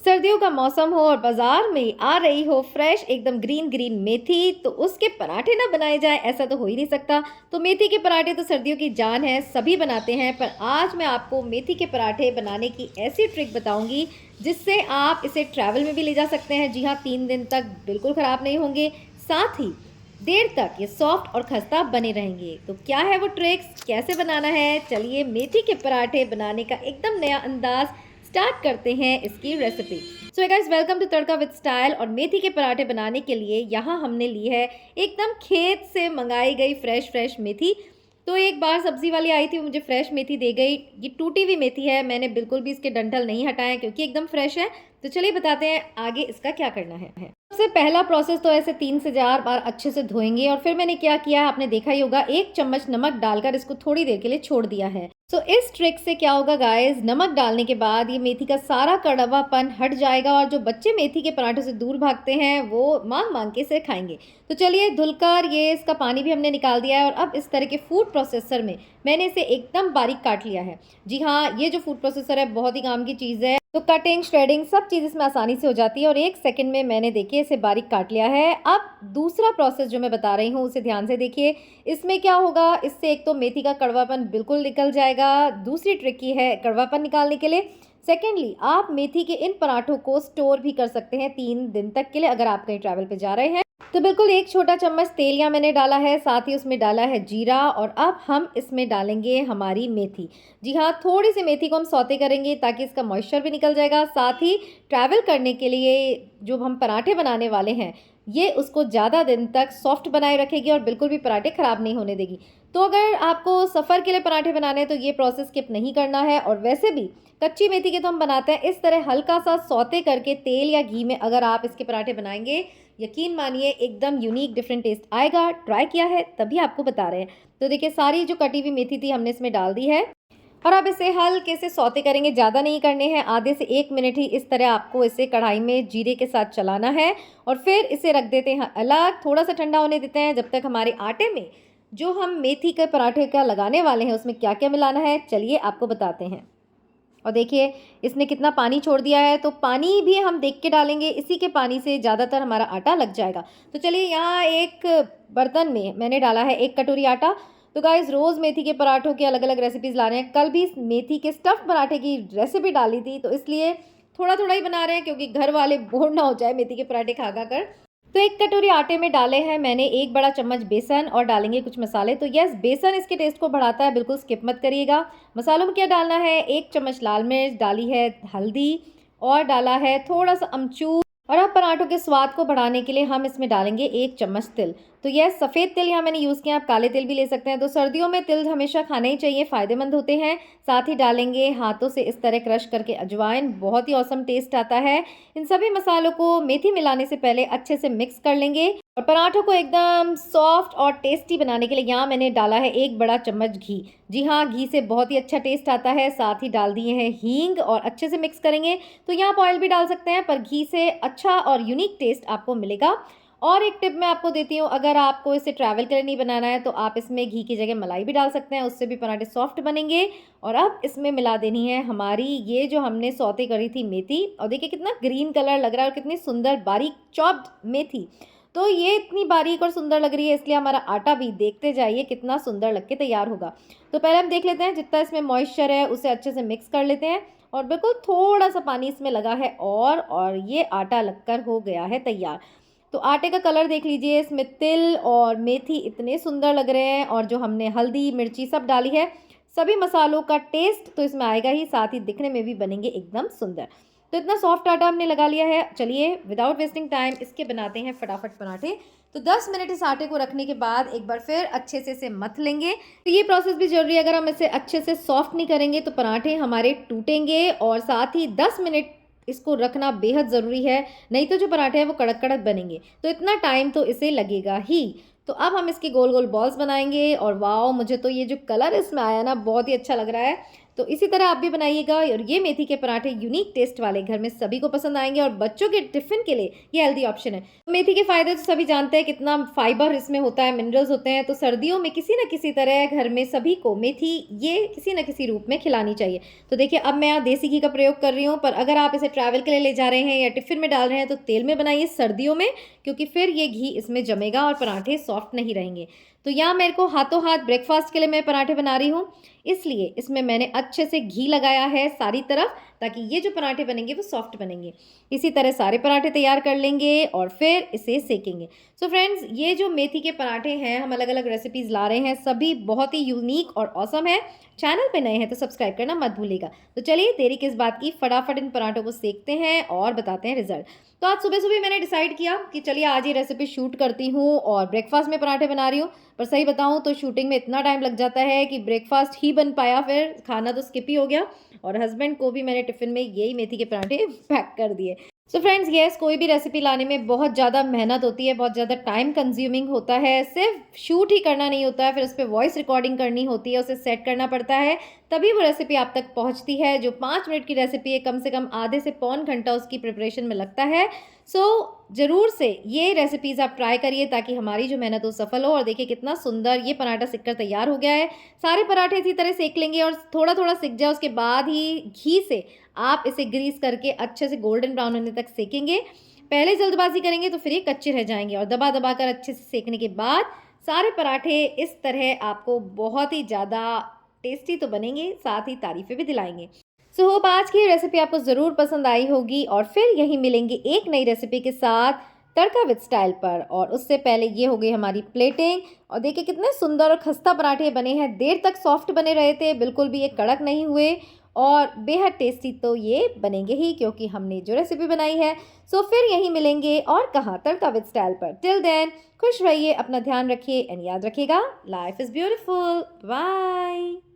सर्दियों का मौसम हो और बाजार में आ रही हो फ्रेश एकदम ग्रीन ग्रीन मेथी, तो उसके पराठे ना बनाए जाए ऐसा तो हो ही नहीं सकता। तो मेथी के पराठे तो सर्दियों की जान है, सभी बनाते हैं। पर आज मैं आपको मेथी के पराठे बनाने की ऐसी ट्रिक बताऊंगी जिससे आप इसे ट्रैवल में भी ले जा सकते हैं। जी हाँ, 3 दिन तक बिल्कुल ख़राब नहीं होंगे, साथ ही देर तक ये सॉफ्ट और खस्ता बने रहेंगे। तो क्या है वो ट्रिक्स, कैसे बनाना है, चलिए मेथी के पराठे बनाने का एकदम नया अंदाज स्टार्ट करते हैं इसकी recipe. So guys, welcome to Tadka with style. और मेथी के पराठे बनाने के लिए यहाँ हमने ली है एकदम खेत से मंगाई गई फ्रेश फ्रेश मेथी। तो एक बार सब्जी वाली आई थी, वो मुझे फ्रेश मेथी दे गई। ये टूटी हुई मेथी है, मैंने बिल्कुल भी इसके डंठल नहीं हटाए क्योंकि एकदम फ्रेश है। तो चलिए बताते हैं आगे इसका क्या करना है। सबसे पहला प्रोसेस तो ऐसे 3 से 4 बार अच्छे से धोएंगे। और फिर मैंने क्या किया, आपने देखा ही होगा, 1 चम्मच नमक डालकर इसको थोड़ी देर के लिए छोड़ दिया है। सो इस ट्रिक से क्या होगा गाइस, नमक डालने के बाद ये मेथी का सारा कड़वापन हट जाएगा और जो बच्चे मेथी के पराठे से दूर भागते हैं वो मांग मांग के इसे खाएंगे। तो चलिए धुलकर ये इसका पानी भी हमने निकाल दिया है। और अब इस तरह के फूड प्रोसेसर में मैंने इसे एकदम बारीक काट लिया है। जी हाँ, ये जो फूड प्रोसेसर है बहुत ही काम की चीज़ है। तो कटिंग श्रेडिंग सब चीज़ इसमें आसानी से हो जाती है और 1 सेकंड में मैंने देखिए इसे बारीक काट लिया है। अब दूसरा प्रोसेस जो मैं बता रही हूँ उसे ध्यान से देखिए। इसमें क्या होगा, इससे एक तो मेथी का कड़वापन बिल्कुल निकल जाएगा। दूसरी ट्रिक की है कड़वापन निकालने के लिए। सेकेंडली, आप मेथी के इन पराठों को स्टोर भी कर सकते हैं 3 दिन तक के लिए, अगर आप कहीं ट्रैवल पे जा रहे हैं। तो बिल्कुल 1 छोटा चम्मच तेल यहाँ मैंने डाला है, साथ ही उसमें डाला है जीरा। और अब हम इसमें डालेंगे हमारी मेथी। जी हाँ, थोड़ी सी मेथी को हम सौते करेंगे ताकि इसका मॉइस्चर भी निकल जाएगा। साथ ही ट्रैवल करने के लिए जो हम पराठे बनाने वाले हैं, ये उसको ज़्यादा दिन तक सॉफ्ट बनाए रखेगी और बिल्कुल भी पराठे ख़राब नहीं होने देगी। तो अगर आपको सफ़र के लिए पराठे बनाने हैं तो ये प्रोसेस स्किप नहीं करना है। और वैसे भी कच्ची मेथी के तो हम बनाते हैं, इस तरह हल्का सा सौते करके तेल या घी में अगर आप इसके पराठे बनाएंगे, यकीन मानिए एकदम यूनिक डिफरेंट टेस्ट आएगा। ट्राई किया है तभी आपको बता रहे हैं। तो देखिए, सारी जो कटी हुई मेथी थी हमने इसमें डाल दी है। और अब इसे हल्के से सौते करेंगे, ज़्यादा नहीं करने हैं, आधे से 1 मिनट ही इस तरह आपको इसे कढ़ाई में जीरे के साथ चलाना है। और फिर इसे रख देते हैं अलग, थोड़ा सा ठंडा होने देते हैं जब तक हमारे आटे में जो हम मेथी के पराठे का लगाने वाले हैं उसमें क्या क्या मिलाना है, चलिए आपको बताते हैं। और देखिए इसने कितना पानी छोड़ दिया है, तो पानी भी हम देख के डालेंगे, इसी के पानी से ज़्यादातर हमारा आटा लग जाएगा। तो चलिए, यहाँ एक बर्तन में मैंने डाला है 1 कटोरी आटा। तो गाइस, रोज़ मेथी के पराठों की अलग अलग रेसिपीज़ ला रहे हैं। कल भी मेथी के स्टफ़ पराठे की रेसिपी डाली थी, तो इसलिए थोड़ा थोड़ा ही बना रहे हैं क्योंकि घर वाले बोर ना हो जाए मेथी के पराठे खा खा कर। तो 1 कटोरी आटे में डाले हैं मैंने 1 बड़ा चम्मच बेसन और डालेंगे कुछ मसाले। तो यस, बेसन इसके टेस्ट को बढ़ाता है, बिल्कुल स्किप मत करिएगा। मसालों में क्या डालना है, 1 चम्मच लाल मिर्च डाली है, हल्दी और डाला है थोड़ा सा अमचूर। और अब पराठों के स्वाद को बढ़ाने के लिए हम इसमें डालेंगे 1 चम्मच तिल। तो यह सफ़ेद तिल यहाँ मैंने यूज़ किया, आप काले तिल भी ले सकते हैं। तो सर्दियों में तिल हमेशा खाने ही चाहिए, फ़ायदेमंद होते हैं। साथ ही डालेंगे हाथों से इस तरह क्रश करके अजवाइन, बहुत ही औसम टेस्ट आता है। इन सभी मसालों को मेथी मिलाने से पहले अच्छे से मिक्स कर लेंगे। और पराठों को एकदम सॉफ्ट और टेस्टी बनाने के लिए यहाँ मैंने डाला है 1 बड़ा चम्मच घी। जी हाँ, घी से बहुत ही अच्छा टेस्ट आता है। साथ ही डाल दिए हैं हींग और अच्छे से मिक्स करेंगे। तो यहाँ आप ऑयल भी डाल सकते हैं, पर घी से अच्छा और यूनिक टेस्ट आपको मिलेगा। और एक टिप मैं आपको देती हूँ, अगर आपको इसे ट्रैवल के लिए नहीं बनाना है तो आप इसमें घी की जगह मलाई भी डाल सकते हैं, उससे भी पराठे सॉफ्ट बनेंगे। और अब इसमें मिला देनी है हमारी ये जो हमने सौते करी थी मेथी। और देखिए कितना ग्रीन कलर लग रहा है और कितनी सुंदर बारीक चॉप्ड मेथी। तो ये इतनी बारीक और सुंदर लग रही है, इसलिए हमारा आटा भी देखते जाइए कितना सुंदर लग के तैयार होगा। तो पहले हम देख लेते हैं, जितना इसमें मॉइस्चर है उसे अच्छे से मिक्स कर लेते हैं। और बिल्कुल थोड़ा सा पानी इसमें लगा है और ये आटा लगकर हो गया है तैयार। तो आटे का कलर देख लीजिए, इसमें तिल और मेथी इतने सुंदर लग रहे हैं। और जो हमने हल्दी मिर्ची सब डाली है, सभी मसालों का टेस्ट तो इसमें आएगा ही, साथ ही दिखने में भी बनेंगे एकदम सुंदर। तो इतना सॉफ्ट आटा हमने लगा लिया है। चलिए विदाउट वेस्टिंग टाइम इसके बनाते हैं फटाफट पराठे। तो 10 मिनट इस आटे को रखने के बाद एक बार फिर अच्छे से इसे मथ लेंगे। तो ये प्रोसेस भी जरूरी है, अगर हम इसे अच्छे से सॉफ्ट नहीं करेंगे तो पराठे हमारे टूटेंगे। और साथ ही 10 मिनट इसको रखना बेहद ज़रूरी है, नहीं तो जो पराठे हैं वो कड़क कड़क बनेंगे। तो इतना टाइम तो इसे लगेगा ही। तो अब हम इसके गोल गोल बॉल्स बनाएंगे। और वाओ, मुझे तो ये जो कलर इसमें आया ना बहुत ही अच्छा लग रहा है। तो इसी तरह आप भी बनाइएगा और ये मेथी के पराठे यूनिक टेस्ट वाले, घर में सभी को पसंद आएंगे और बच्चों के टिफिन के लिए ये हेल्दी ऑप्शन है। मेथी के फायदे तो सभी जानते हैं, कितना फाइबर इसमें होता है, मिनरल्स होते हैं। तो सर्दियों में किसी न किसी तरह घर में सभी को मेथी ये किसी न किसी रूप में खिलानी चाहिए। तो देखिए, अब मैं यहाँ देसी घी का प्रयोग कर रही हूँ, पर अगर आप इसे ट्रैवल के लिए ले जा रहे हैं या टिफिन में डाल रहे हैं तो तेल में बनाइए सर्दियों में, क्योंकि फिर ये घी इसमें जमेगा और पराठे सॉफ्ट नहीं रहेंगे। तो यहाँ मेरे को हाथों हाथ ब्रेकफास्ट के लिए मैं पराठे बना रही हूँ, इसलिए इसमें मैंने अच्छे से घी लगाया है सारी तरफ, ताकि ये जो पराठे बनेंगे वो सॉफ्ट बनेंगे। इसी तरह सारे पराठे तैयार कर लेंगे और फिर इसे सेकेंगे। सो फ्रेंड्स, ये जो मेथी के पराठे हैं, हम अलग अलग रेसिपीज़ ला रहे हैं, सभी बहुत ही यूनिक और ऑसम है। चैनल पे नए हैं तो सब्सक्राइब करना मत भूलिएगा। तो चलिए देरी किस बात की, फटाफट इन पराठों को सेकते हैं और बताते हैं रिजल्ट। तो आज सुबह सुबह मैंने डिसाइड किया कि चलिए आज ये रेसिपी शूट करती हूँ और ब्रेकफास्ट में पराठे बना रही हूँ। पर सही बताऊँ तो शूटिंग में इतना टाइम लग जाता है कि ब्रेकफास्ट ही बन पाया, फिर खाना तो स्किप ही हो गया। और हस्बैंड को भी मैंने टिफ़िन में यही मेथी के पराठे पैक कर दिए। सो फ्रेंड्स, येस, कोई भी रेसिपी लाने में बहुत ज़्यादा मेहनत होती है, बहुत ज़्यादा टाइम कंज्यूमिंग होता है। सिर्फ शूट ही करना नहीं होता है, फिर उस पर वॉइस रिकॉर्डिंग करनी होती है, उसे सेट करना पड़ता है, तभी वो रेसिपी आप तक पहुंचती है। जो 5 मिनट की रेसिपी है, कम से कम आधे से पौन घंटा उसकी प्रिपरेशन में लगता है। सो ज़रूर से ये रेसिपीज़ आप ट्राई करिए, ताकि हमारी जो मेहनत हो सफल हो। और देखिए कितना सुंदर ये पराठा सिककर तैयार हो गया है। सारे पराठे इसी तरह सेक लेंगे और थोड़ा थोड़ा सिक जाए, उसके बाद ही घी से आप इसे ग्रीस करके अच्छे से गोल्डन ब्राउन होने तक सेकेंगे। पहले जल्दबाजी करेंगे तो फिर ये कच्चे रह जाएंगे, और दबा दबा कर अच्छे से सेकने के बाद सारे पराठे इस तरह आपको बहुत ही ज़्यादा टेस्टी तो बनेंगे, साथ ही तारीफ़ें भी दिलाएंगे। सो होप आज की रेसिपी आपको ज़रूर पसंद आई होगी, और फिर यहीं मिलेंगे एक नई रेसिपी के साथ तड़का विद स्टाइल पर। और उससे पहले ये हो गई हमारी प्लेटिंग, और देखिए कितने सुंदर और खस्ता पराठे बने हैं। देर तक सॉफ्ट बने रहे थे, बिल्कुल भी ये कड़क नहीं हुए, और बेहद टेस्टी तो ये बनेंगे ही, क्योंकि हमने जो रेसिपी बनाई है। सो फिर यहीं मिलेंगे, और कहाँ, तड़का विद स्टाइल पर। टिल देन खुश रहिए, अपना ध्यान रखिए, एंड याद रखिएगा, लाइफ इज़ ब्यूटीफुल। बाय।